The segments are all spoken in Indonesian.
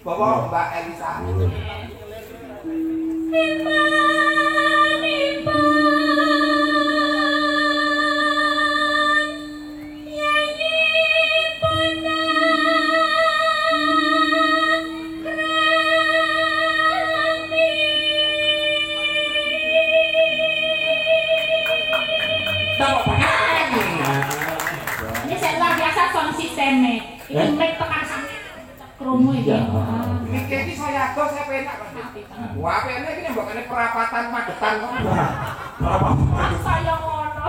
Bawa Mbak Elisa. Ini saya luar biasa sound sistemnya. Ini mic tekan sampai kromo ini. Mic iki saya ado saya penak kok. Wah, penak iki mbokane perapatan Magetan kok. Perapatan. Saya ngono.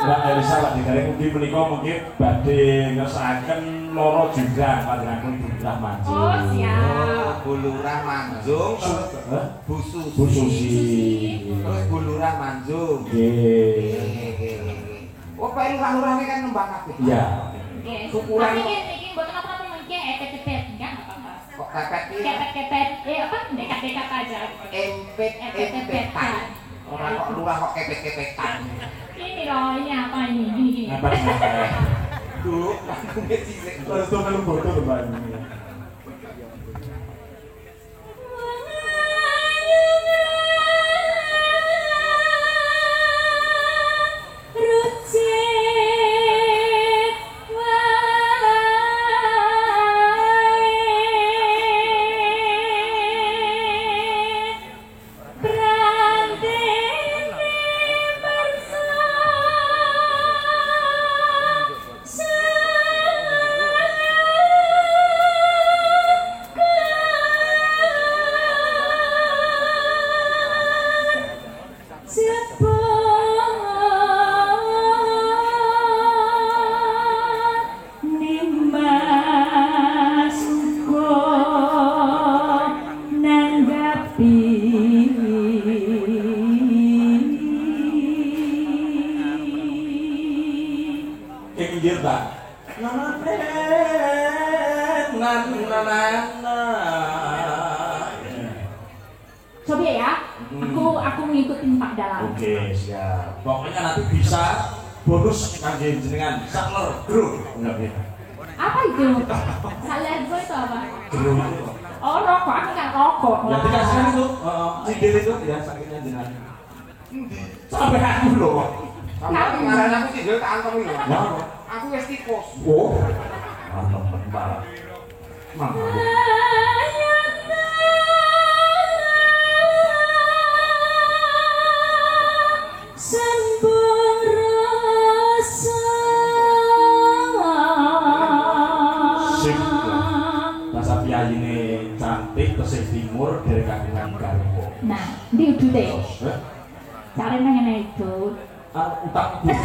Mbak Elisa lagi dari mungkin menikah mungkin badhe ngesahaken loro jurang panjenengan Bulurah Manjung. Oh siap. Bulurah Manjung, Bu Susi. Terus Bulurah Manjung. Nggih. Oh, Pak lurah-lurahne kan nembang kabeh. Iya. Nggih. Syukuran. Tapi iki mboten apa-apa mungkin epet-epet enggak apa-apa. Kok kepet iki? Kepet-kepet. Apa? Dekat-dekat aja. Empet-empetan. Orang kok lurah kok kepet-kepetan. Ini loh, ini apa ini? Gini. Apa ini? Dulu aku sisik. Terus tuh melu foto lho Mbak ini. Inggir ta. Coba ya, aku ngikutin Pak Dalam. Oke, siap. Pokoknya nanti bisa bonus kangge jenengan sakler gro. Enggak bisa. Apa itu? Salad gue itu apa? Gro. Oh rokok, aku nggak rokok. Ya dikasihkan itu, cincin itu ya sakitnya jenengan. Sampai aku loh. Kamu ngaran aku cindel tak antemi lho. Ya. Aku wis tikus. Oh. Mantap banget. Mantap. Cantik tesih timur dari kagungan Garpo. Nah, di udah deh. Cari nanya itu. Utang Kopi.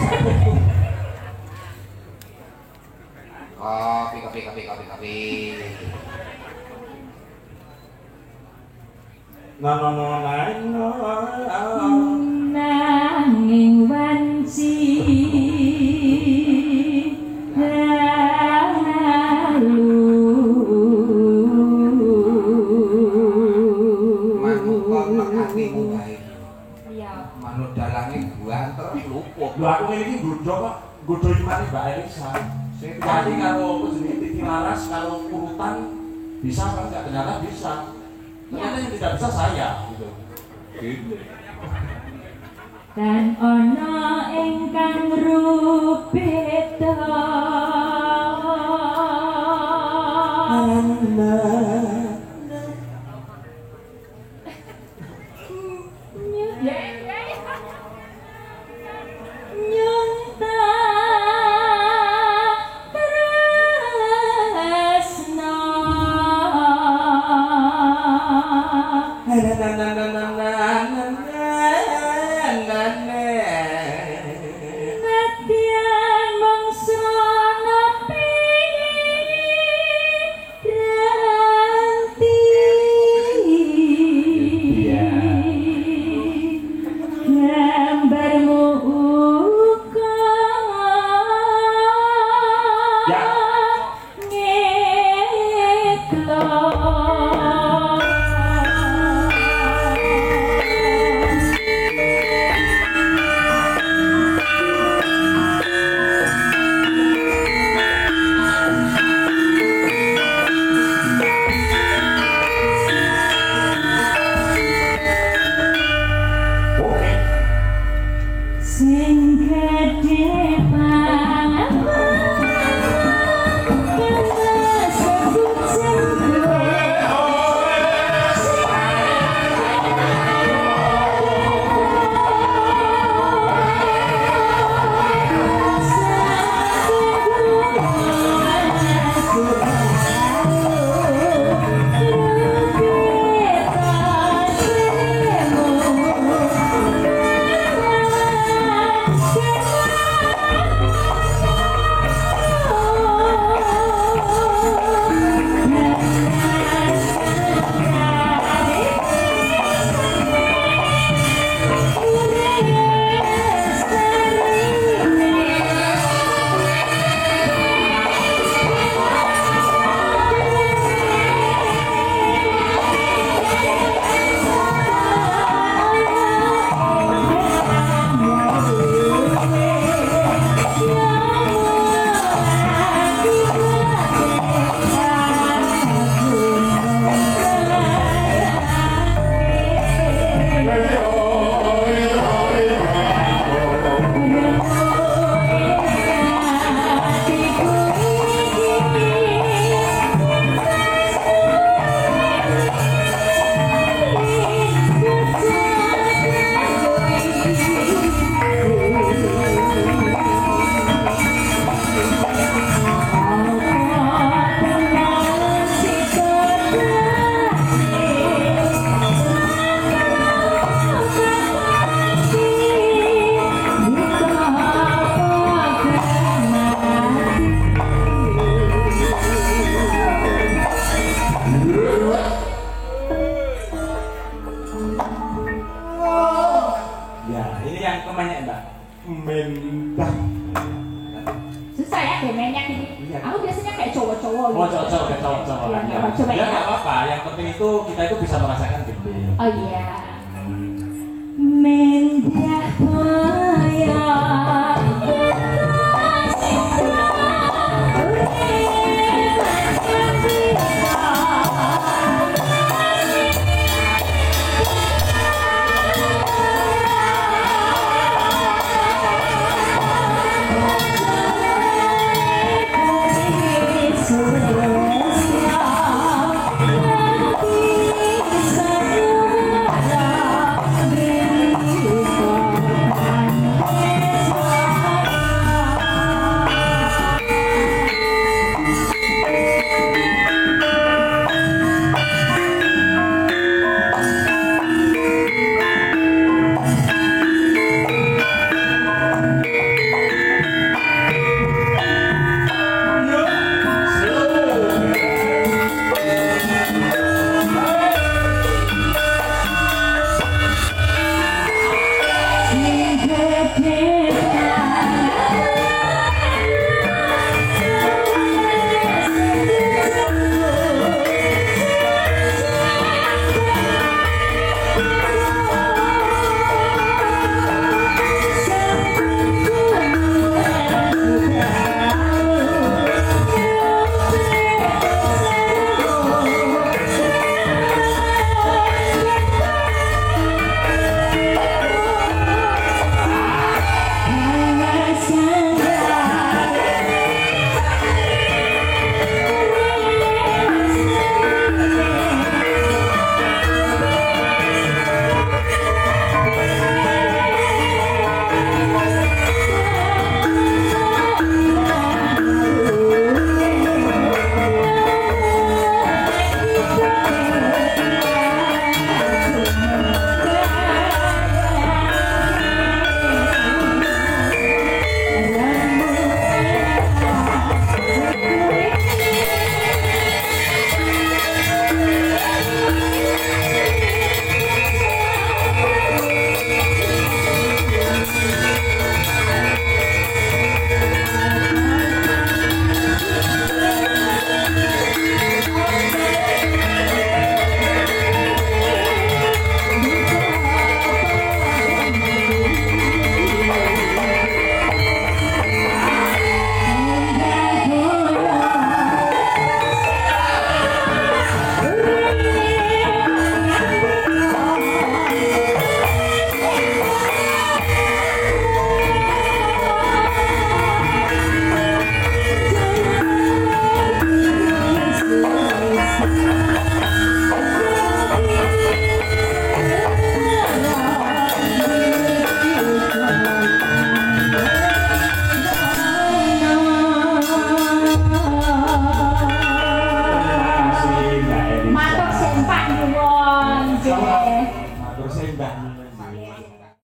Nanging wanci manut dalange guanter luput. Lho aku ngene iki nggodho kok, nggodho imane Mbak Elisa. Sing tadi karo apa jenenge Titi Laras karo urutan bisa kan enggak ternyata bisa. Ternyata yang tidak bisa saya gitu. Gitu. Dan ono ingkang rupita Ya, ini yang kemenyak Mbak. Mendak. Susah ya kemenyak ini. Iya. Aku biasanya kayak cowok-cowok. Oh, cowok-cowok. Iya, Ya, coba ya ya. nggak apa-apa. Yang penting itu kita itu bisa merasakan gede. Oh iya. Mendak maya. Yeah.